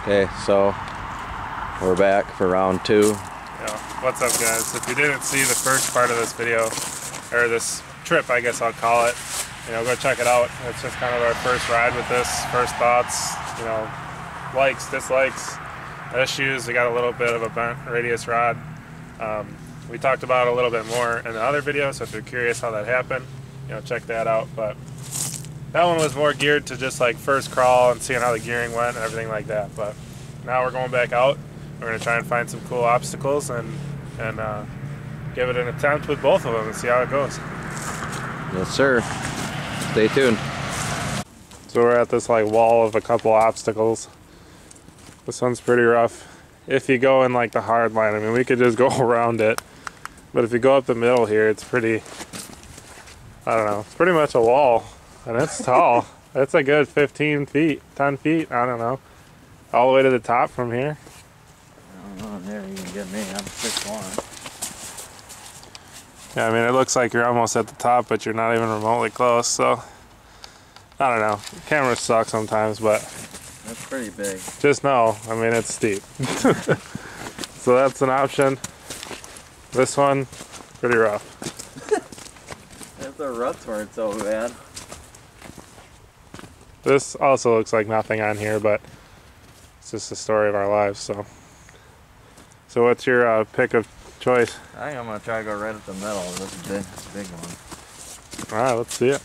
Okay, so we're back for round 2. Yeah, what's up guys? If you didn't see the first part of this video, or this trip I guess I'll call it, go check it out. It's just kind of our first ride with this, first thoughts, likes, dislikes, issues. We got a little bit of a bent radius rod. We talked about it a little bit more in the other video, so if you're curious how that happened, check that out. But that one was more geared to just like first crawl and seeing how the gearing went and everything like that. But now we're going back out. We're going to try and find some cool obstacles and give it an attempt with both of them and see how it goes. Yes, sir. Stay tuned. So we're at this like wall of a couple obstacles. This one's pretty rough. If you go in like the hard line, I mean, we could just go around it. But if you go up the middle here, it's pretty, I don't know, it's pretty much a wall. And it's tall. It's a good 15 feet, 10 feet, I don't know. All the way to the top from here. I don't know, there you can get me, I'm 6'1". Yeah, I mean, it looks like you're almost at the top, but you're not even remotely close, so. I don't know, cameras suck sometimes, but. That's pretty big. Just know, I mean, it's steep. So that's an option. This one, pretty rough. If the ruts weren't so bad. This also looks like nothing on here, but it's just the story of our lives, so. So what's your pick of choice? I think I'm gonna try to go right at the middle. This is a big one. All right, let's see it.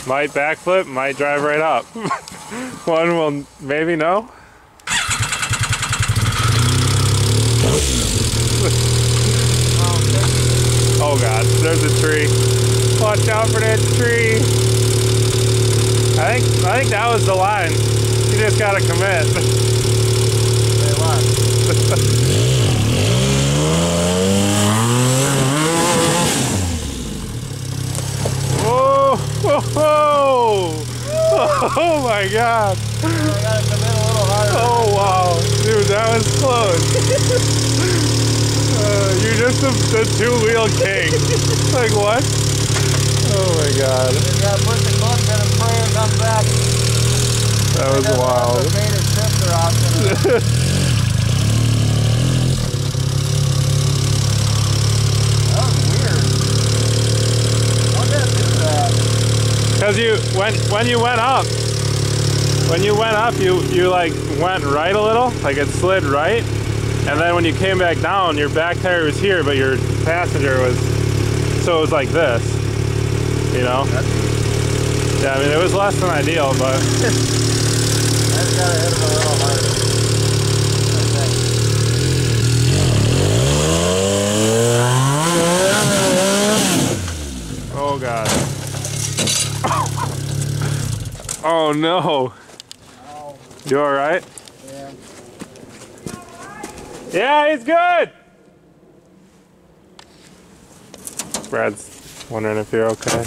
Might backflip, might drive right up. One will maybe no. Oh god, there's a tree. Watch out for that tree. I think that was the line. You just gotta commit. Say what? Whoa! Whoa! Whoa! Oh my god! I gotta commit a little harder. Oh wow, dude, that was close. You're just the two-wheel king. Like what? Oh my god. You gotta push the clutch in and pray and come back. That was wild. The faded shifter option. That was weird. How did it do that? Because when you went up, you like went right a little, like it slid right. And then when you came back down, your back tire was here, but your passenger was, so it was like this, Yeah, I mean, it was less than ideal, but. I just gotta hit him a little harder. Oh, God. Oh, no. Oh. You all right? Yeah. Yeah, he's good. Brad's wondering if you're okay.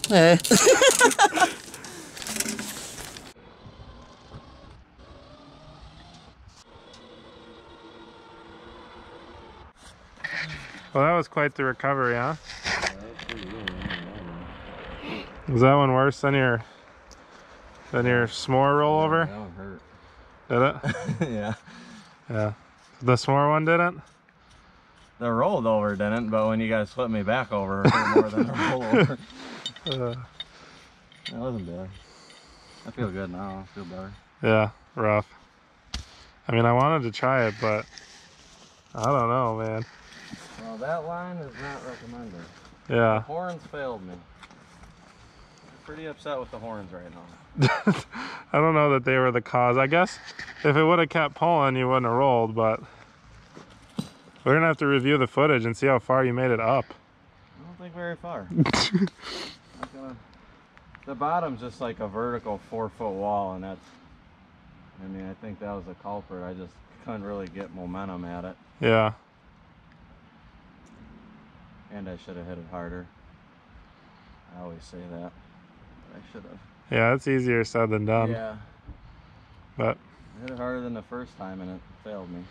Hey. Well, that was quite the recovery, huh? Was that one worse than your s'more rollover? That one hurt. Did it? Yeah. Yeah. The s'more one didn't? The rolled over didn't, but when you guys flipped me back over, it hurt more than the rollover. That wasn't bad. I feel good now. I feel better. Yeah, rough. I mean, I wanted to try it, but I don't know, man. Well, that line is not recommended. Yeah. The horns failed me. I'm pretty upset with the horns right now. I don't know that they were the cause. I guess if it would have kept pulling, you wouldn't have rolled, but we're going to have to review the footage and see how far you made it up. I don't think very far. The bottom's just like a vertical 4-foot wall, and that's, I mean, I think that was the culprit. I just couldn't really get momentum at it. Yeah. And I should have hit it harder. I always say that. But I should have. Yeah, it's easier said than done. Yeah. But I hit it harder than the first time, and it failed me.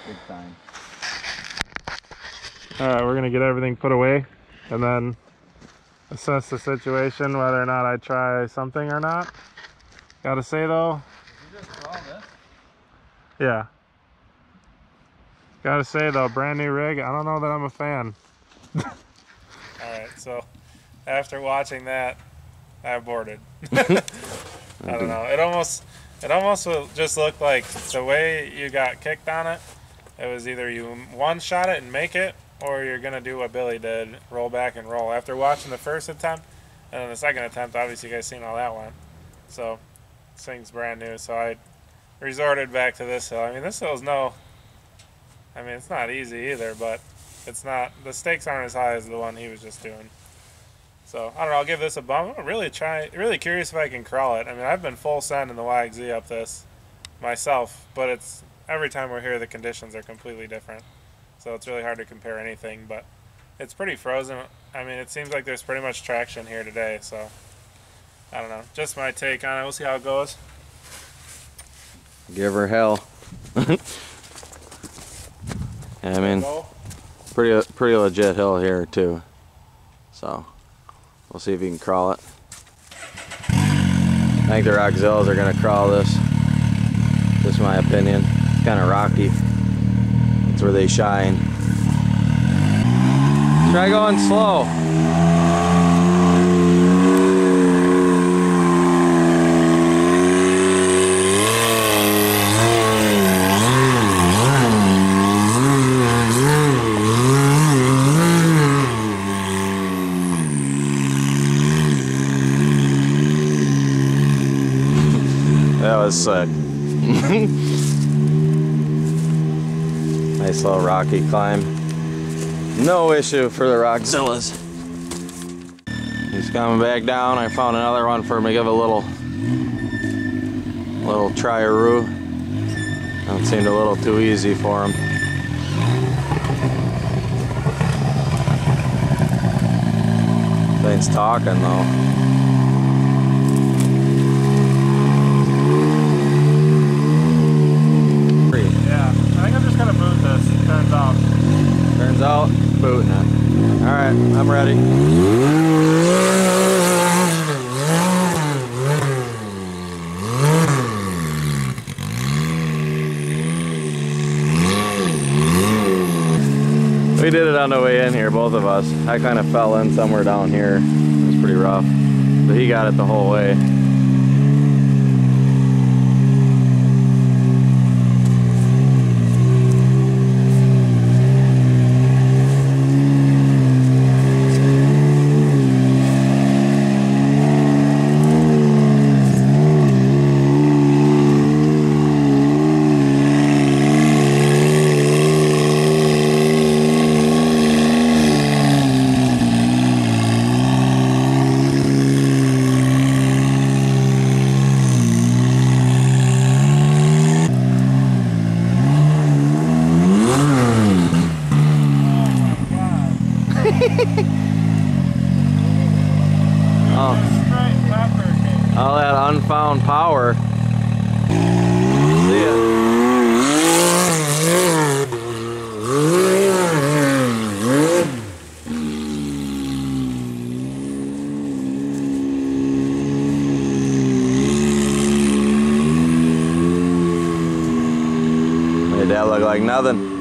Big time. Alright, we're going to get everything put away, and then assess the situation, whether or not I try something or not. Gotta say though, Did you just crawl this? yeah. Gotta say though, brand new rig, I don't know that I'm a fan. Alright, so after watching that, I aborted. I don't know. It almost just looked like the way you got kicked on it, it was either you one-shot it and make it, or you're gonna do what Billy did, roll back and roll. After watching the first attempt, and then the second attempt, obviously you guys seen how that went. So, this thing's brand new, so I resorted back to this hill. I mean, this hill's it's not easy either, but it's not, the stakes aren't as high as the one he was just doing. So, I don't know, I'll give this a bump. I'm really curious if I can crawl it. I mean, I've been full send in the YXZ up this myself, but it's, every time we're here, the conditions are completely different. So it's really hard to compare anything, but it's pretty frozen. I mean, it seems like there's pretty much traction here today, so I don't know. Just my take on it. We'll see how it goes. Give her hell. I mean, pretty legit hill here too. So we'll see if you can crawl it. I think the Roxxzillas are gonna crawl this. Just my opinion. It's kind of rocky. That's where they shine. Try going slow. That was sick. Nice little rocky climb. No issue for the Roxxzillas. He's coming back down. I found another one for him to give a little try-a-roo. It seemed a little too easy for him. Thing's talking though. Turns out, booting it. Alright, I'm ready. We did it on the way in here, both of us. I kind of fell in somewhere down here. It was pretty rough. But he got it the whole way. All that unfound power. See ya. Made that look like nothing.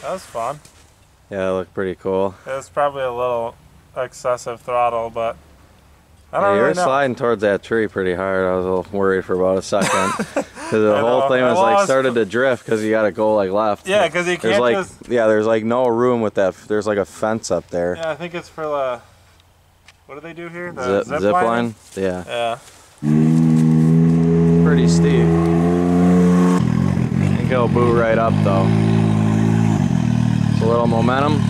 That was fun. Yeah, it looked pretty cool. It was probably a little excessive throttle, but I don't you really were know. sliding towards that tree pretty hard. I was a little worried for about a second. Because the whole thing was like started to drift because you got to go like left. Yeah, because you can't just... Yeah, there's like no room with that. There's like a fence up there. Yeah, I think it's for the... What do they do here? The zip line? Yeah. Yeah. Pretty steep. I think it'll boot right up though. It's a little momentum.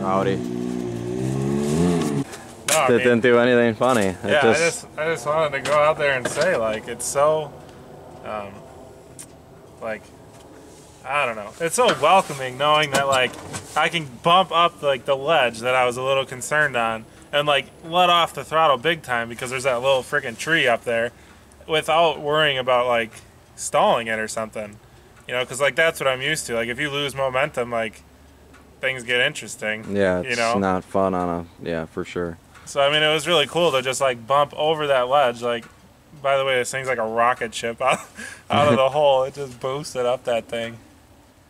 Rowdy. No, It didn't do anything funny. Yeah, I just wanted to go out there and say, like, it's so, like, I don't know. It's so welcoming knowing that, like, I can bump up, like, the ledge that I was a little concerned on, and like let off the throttle big time because there's that little freaking tree up there without worrying about like stalling it or something, you know, because like that's what I'm used to. Like if you lose momentum, like things get interesting. Yeah, it's you know? not fun on a, yeah, for sure. So I mean, it was really cool to just like bump over that ledge. Like, by the way, this thing's like a rocket ship out of the hole. It just boosted up that thing.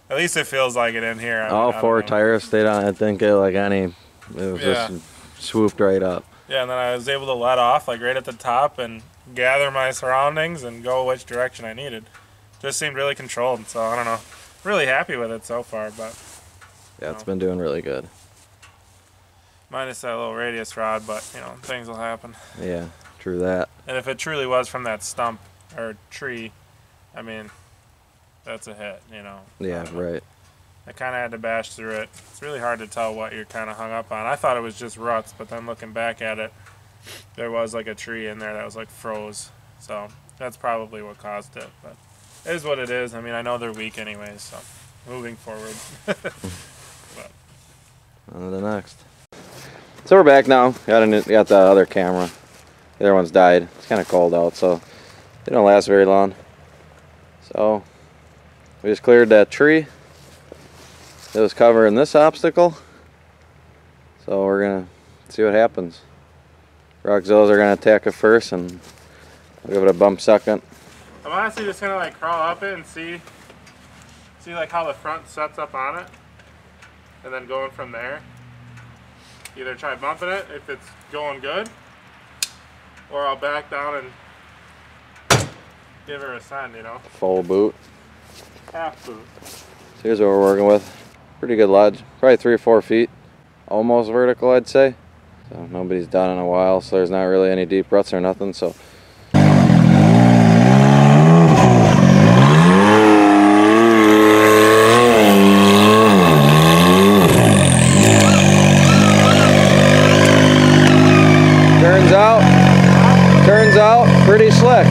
At least it feels like it in here. All four tires stayed on. I think it like any. It was just swooped right up. Yeah, and then I was able to let off like right at the top and gather my surroundings and go which direction I needed. Just seemed really controlled. So I don't know. Really happy with it so far, but yeah, it's been doing really good. Minus that little radius rod, but you know, things will happen. Yeah, true that. And if it truly was from that stump or tree, I mean, that's a hit, you know. Yeah, right. I kind of had to bash through it. It's really hard to tell what you're kind of hung up on. I thought it was just ruts, but then looking back at it, there was like a tree in there that was like froze. So that's probably what caused it, but it is what it is. I mean, I know they're weak anyways, so moving forward. But. On to the next. So we're back now. Got the other camera. The other one's died. It's kind of cold out, so they don't last very long. So we just cleared that tree. It was covering this obstacle. So we're gonna see what happens. Roxxzillas are gonna attack it first, and I'll give it a bump second. I'm honestly just gonna like crawl up it and see like how the front sets up on it, and then going from there. Either try bumping it if it's going good, or I'll back down and give her a send, you know. Full boot. Half boot. So here's what we're working with. Pretty good ledge. Probably 3 or 4 feet. Almost vertical, I'd say. So nobody's done in a while, so there's not really any deep ruts or nothing. So turns out pretty slick.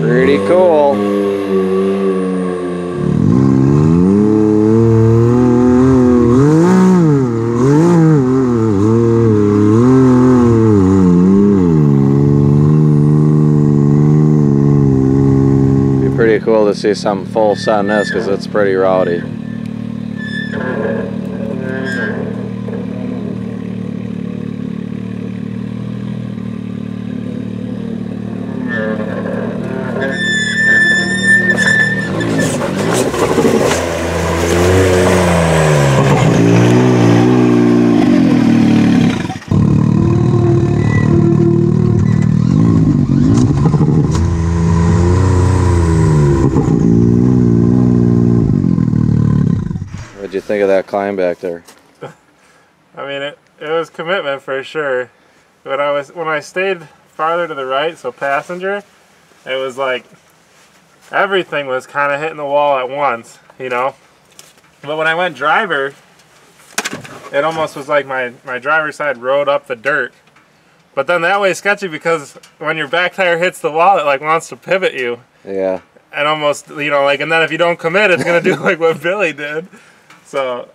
Pretty cool. Be pretty cool to see some full set on this because it's pretty rowdy. What'd you think of that climb back there? I mean, it was commitment for sure. But when I stayed farther to the right, so passenger, it was like everything was kind of hitting the wall at once, you know. But when I went driver, it almost was like my driver's side rode up the dirt. But then that way is sketchy because when your back tire hits the wall, it like wants to pivot you. Yeah. And almost, you know, like, and then if you don't commit, it's gonna do like what Billy did. So,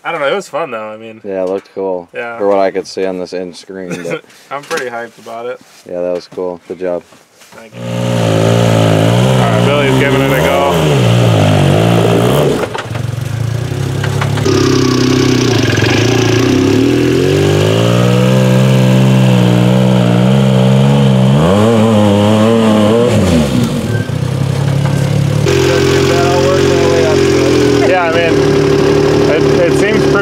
I don't know, it was fun though, I mean. Yeah, it looked cool. Yeah. For what I could see on this end screen. But I'm pretty hyped about it. yeah, that was cool. Good job. Thank you. Alright, Billy's giving it a go.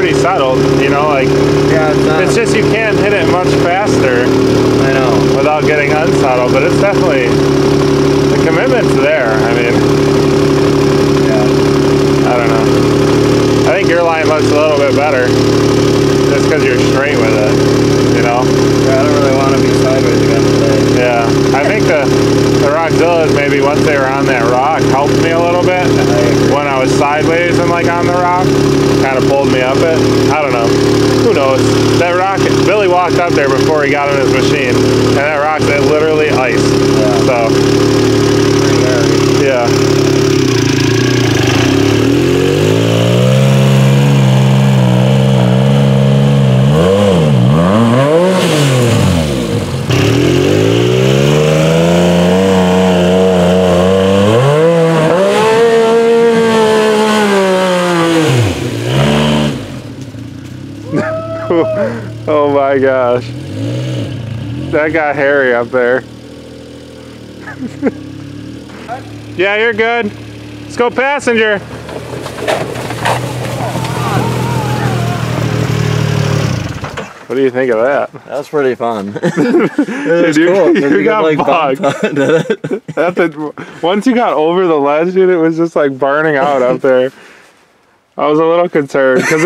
Settled, you know, like, yeah, it's just you can't hit it much faster. I know. Without getting unsettled, but it's definitely, the commitment's there. I mean, yeah, I don't know. I think your line looks a little bit better just because you're straight with it, you know? Yeah, I don't really want to be sideways against it. was maybe once they were on that rock helped me a little bit. When I was sideways and like on the rock, kind of pulled me up it. I don't know. Who knows? That rock, Billy walked up there before he got on his machine, and that rock's literally ice. Yeah. So, yeah. Oh my gosh. That got hairy up there. Yeah, you're good. Let's go passenger. What do you think of that? That was pretty fun. It was cool. You got bugged. Once you got over the ledge, dude, it was just like burning out up there. I was a little concerned because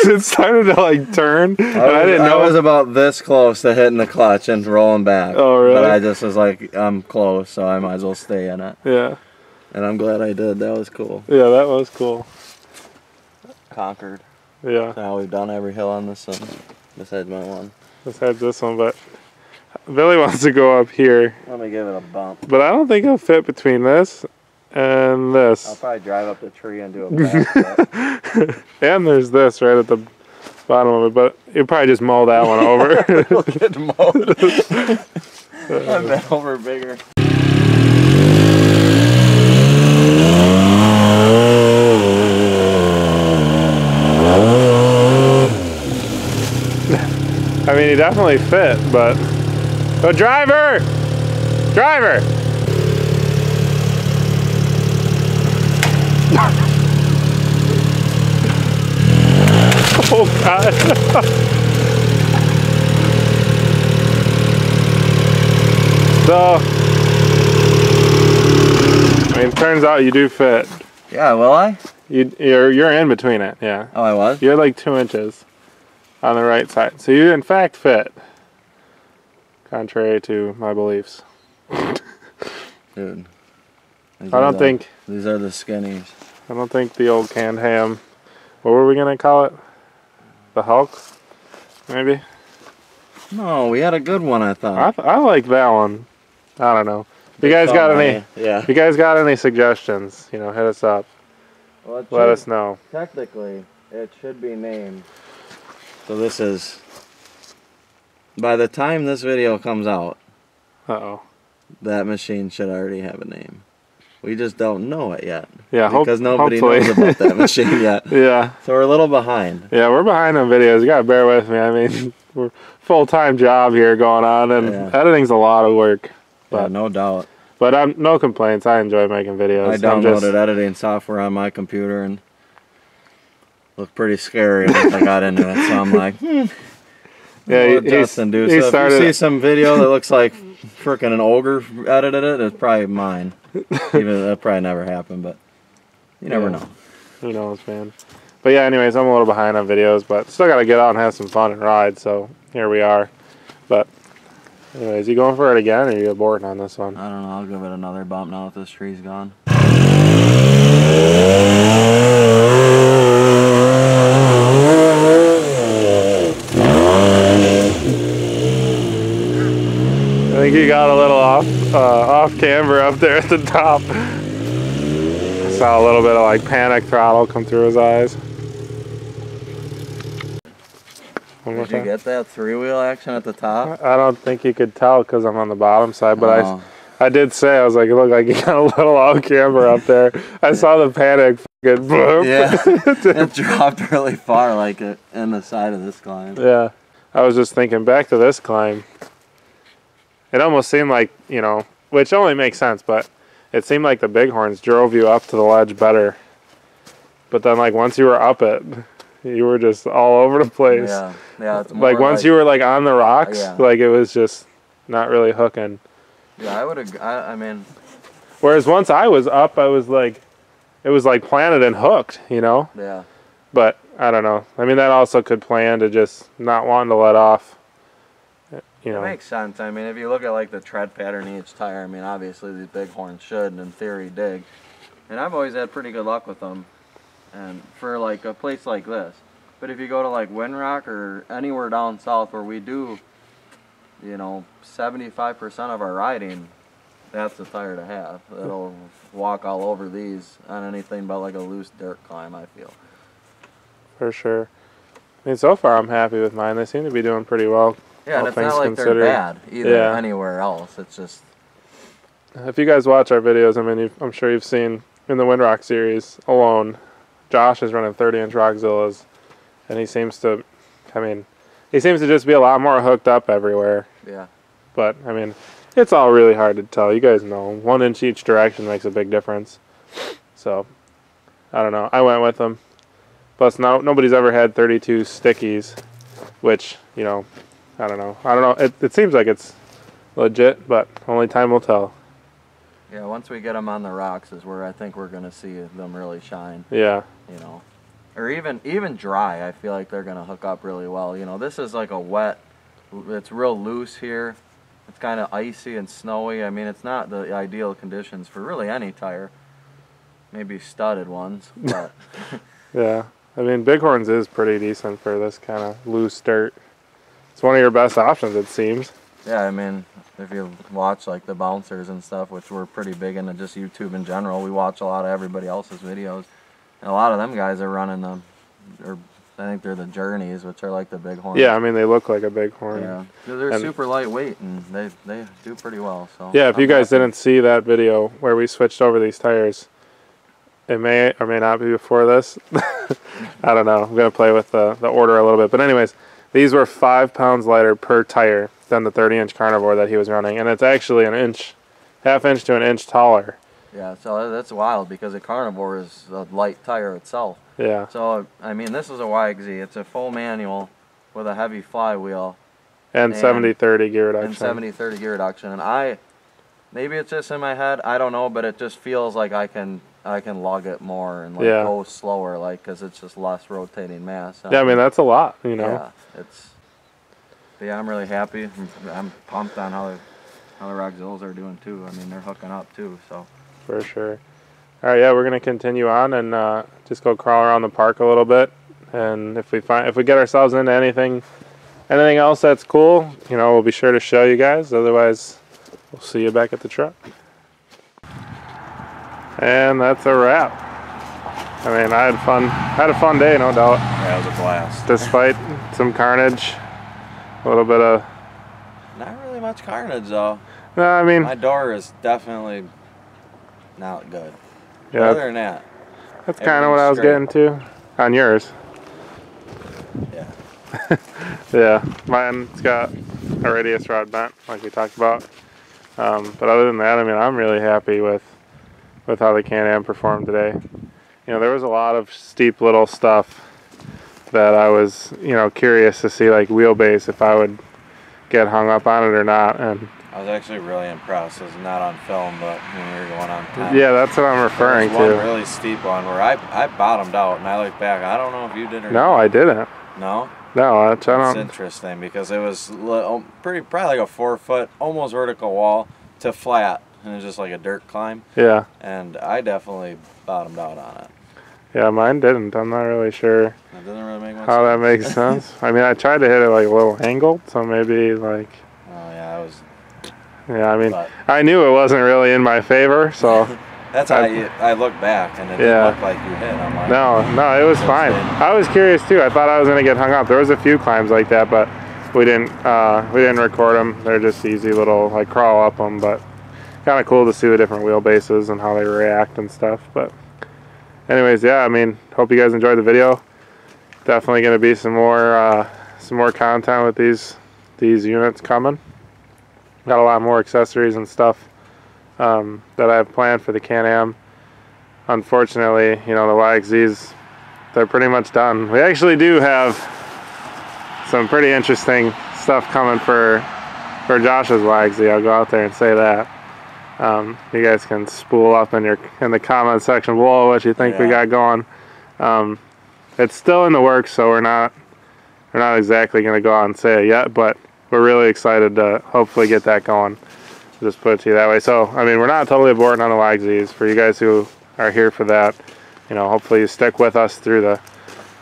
it started to like turn. I didn't know. I was about this close to hitting the clutch and rolling back. Oh, really? But I just was like, I'm close, so I might as well stay in it. Yeah. And I'm glad I did. That was cool. Yeah, that was cool. Conquered. Yeah. That's how we've done every hill on this one, besides my one. Besides this one, but Billy wants to go up here. Let me give it a bump. But I don't think it'll fit between this and this. I'll probably drive up the tree and do a back. And there's this right at the bottom of it, but you'll probably just mow that one over. It'll get mowed. I've been over bigger. I mean, he definitely fit, but... Oh, driver! Driver! Oh, God. So... I mean, it turns out you do fit. Yeah, will I? You're in between it, yeah. Oh, I was? You're like 2 inches on the right side. So you in fact fit. Contrary to my beliefs. Dude. I don't think... These are the skinnies. I don't think the old Can-am... What were we going to call it? The Hulk? Maybe? No, we had a good one, I thought. I like that one. I don't know. If you guys got any... Yeah. If you guys got any suggestions, you know, hit us up. Well, let us know. Technically, it should be named. So this is... By the time this video comes out... Uh-oh. That machine should already have a name. We just don't know it yet. Yeah, because nobody hopefully. knows about that machine yet. Yeah. So we're a little behind. Yeah, we're behind on videos. You gotta bear with me. I mean, we're full-time job here going on, and editing's a lot of work. But, yeah, no doubt. But I'm no complaints. I enjoy making videos. I downloaded editing software on my computer and looked pretty scary once I got into it. So I'm like, yeah, Justin, dude. So if you see some video that looks like frickin' an ogre edited it, it's probably mine. Even that probably never happened, but you never know. Who knows, man. But yeah, anyways, I'm a little behind on videos, but still got to get out and have some fun and ride, so here we are. But anyways, you going for it again, or are you aborting on this one? I don't know. I'll give it another bump now that this tree's gone. I think he got a little off camber up there at the top. I saw a little bit of like panic throttle come through his eyes. Did you get that 3-wheel action at the top? I don't think you could tell because I'm on the bottom side, but I did say, I was like, it looked like you got a little off camber up there. I saw the panic fucking boom. Yeah, it dropped really far like it in the side of this climb. Yeah, I was just thinking back to this climb. It almost seemed like, you know, which only makes sense, but it seemed like the bighorns drove you up to the ledge better. But then, like, once you were up it, you were just all over the place. Yeah, it's more like, once you were, like, on the rocks, like, it was just not really hooking. Yeah, I would agree. I mean... Whereas once I was up, I was, like, it was, like, planted and hooked, you know? Yeah. But, I don't know. I mean, that also could play into just not wanting to let off. you know. It makes sense. I mean, if you look at like the tread pattern in each tire, I mean, obviously these bighorns should, in theory, dig. And I've always had pretty good luck with them, and for like a place like this. But if you go to like Windrock or anywhere down south where we do, you know, 75% of our riding, that's the tire to have. It'll walk all over these on anything but like a loose dirt climb, I feel. For sure. I mean, so far I'm happy with mine. They seem to be doing pretty well. Yeah, and it's not like they're bad either anywhere else. It's just... If you guys watch our videos, I mean, I'm sure you've seen in the Windrock series alone, Josh is running 30-inch Roxxzillas, and he seems to, I mean, he seems to just be a lot more hooked up everywhere. Yeah. But, I mean, it's all really hard to tell. You guys know, 1 inch each direction makes a big difference. So, I don't know. I went with them. Plus, nobody's ever had 32 stickies, which, you know, I don't know. It seems like it's legit, but only time will tell. Yeah, once we get them on the rocks is where I think we're going to see them really shine. Yeah. You know, or even dry, I feel like they're going to hook up really well. You know, this is like a wet, it's real loose here. It's kind of icy and snowy. I mean, it's not the ideal conditions for really any tire. Maybe studded ones, but... Yeah. I mean, Bighorns is pretty decent for this kind of loose dirt. It's one of your best options, it seems. Yeah, I mean, if you watch like the bouncers and stuff, which we're pretty big into just YouTube in general, we watch a lot of everybody else's videos. And a lot of them guys are running them, or I think they're the Journeys, which are like the Bighorns. Yeah, I mean, they look like a Bighorn. Yeah, they're super lightweight and they do pretty well. So yeah, if you guys didn't see that video where we switched over these tires, it may or may not be before this. I don't know. I'm going to play with the order a little bit. But anyways, these were 5 pounds lighter per tire than the 30-inch Carnivore that he was running. And it's actually half inch to an inch taller. Yeah, so that's wild because a Carnivore is a light tire itself. Yeah. So, I mean, this is a YXZ. It's a full manual with a heavy flywheel. And 70-30 gear reduction. And 70-30 gear reduction. And maybe it's just in my head, I don't know, but it just feels like I can lug it more and like go slower, like, because it's just less rotating mass. Yeah, I mean, that's a lot, you know. Yeah, but yeah, I'm really happy. I'm pumped on how the Roxxzillas are doing too. I mean, they're hooking up too, so. For sure. All right, yeah, we're gonna continue on and just go crawl around the park a little bit, and if we get ourselves into anything else that's cool, you know, we'll be sure to show you guys. Otherwise, we'll see you back at the truck. And that's a wrap. I mean, I had a fun day, no doubt. Yeah, it was a blast. Despite some carnage, a little bit of... Not really much carnage, though. No, I mean... My door is definitely not good. Yeah. But other than that... That's kind of what I was getting to. On yours. Yeah. Yeah, mine's got a radius rod bent, like we talked about. But other than that, I mean, I'm really happy with how the Can-am performed today. You know, there was a lot of steep little stuff that I was, you know, curious to see, like wheelbase, if I would get hung up on it or not. And I was actually really impressed. It was not on film, but when we were going on time. Yeah, that's what I'm referring to. One really steep one where I bottomed out, and I looked back. I don't know if you did or No, I didn't. No? No, I don't. It's interesting because it was probably like a 4-foot, almost vertical wall to flat. And it was just like a dirt climb. Yeah. And I definitely bottomed out on it. Yeah, mine didn't. I'm not really sure That doesn't really make much how sense. that makes sense. I mean, I tried to hit it like a little angled, so maybe like... Oh, yeah, I was... Yeah, I mean, I knew it wasn't really in my favor, so... That's how I looked back, and it didn't look like you hit. I'm like, no, it was fine. I was curious, too. I thought I was going to get hung up. There was a few climbs like that, but we didn't record them. They're just easy little, like, crawl up them, but... Kind of cool to see the different wheelbases and how they react and stuff. But anyways, yeah, I mean, hope you guys enjoyed the video. Definitely going to be some more content with these units coming. Got a lot more accessories and stuff that I have planned for the Can-am. Unfortunately, you know, the YXZs, they're pretty much done. We actually do have some pretty interesting stuff coming for Josh's YXZ. I'll go out there and say that. You guys can spool up in the comment section below what you think we got going. It's still in the works, so we're not exactly going to go out and say it yet, but we're really excited to hopefully get that going. Just put it to you that way. So, I mean, we're not totally aborting on the YXZs. For you guys who are here for that, you know, hopefully you stick with us through the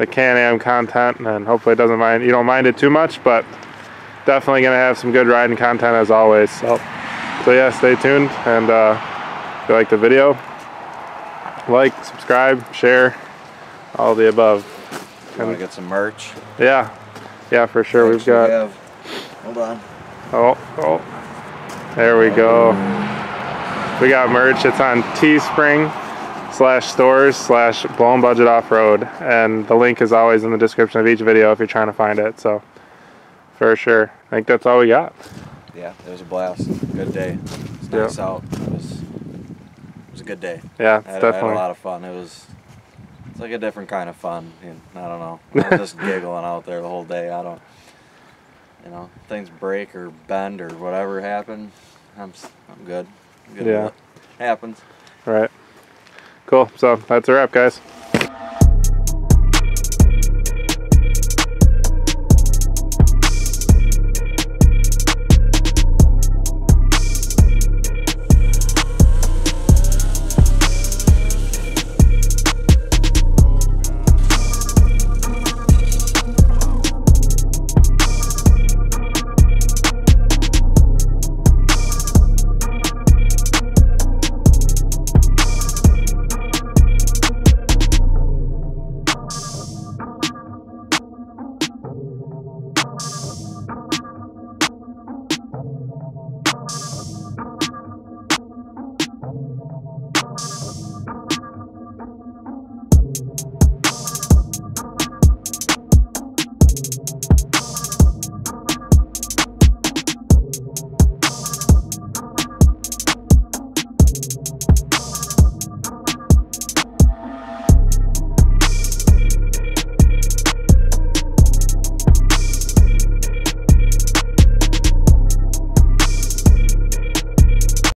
Can-am content, and hopefully you don't mind it too much, but definitely gonna have some good riding content as always. So yeah, stay tuned, and if you like the video, like, subscribe, share, all the above. You want to get some merch? Yeah, for sure. We've got. Hold on. Oh, there we go. We got merch. It's on Teespring/stores/Blown Budget Offroad, and the link is always in the description of each video if you're trying to find it. So for sure, I think that's all we got. Yeah, it was a blast. Good day. It's nice out. It was a good day. Yeah, it's I had a definitely lot of fun. It's like a different kind of fun. I don't know. I was just giggling out there the whole day. You know, things break or bend or whatever happen, I'm good. I'm good with it. Happens. Right. Cool. So that's a wrap, guys.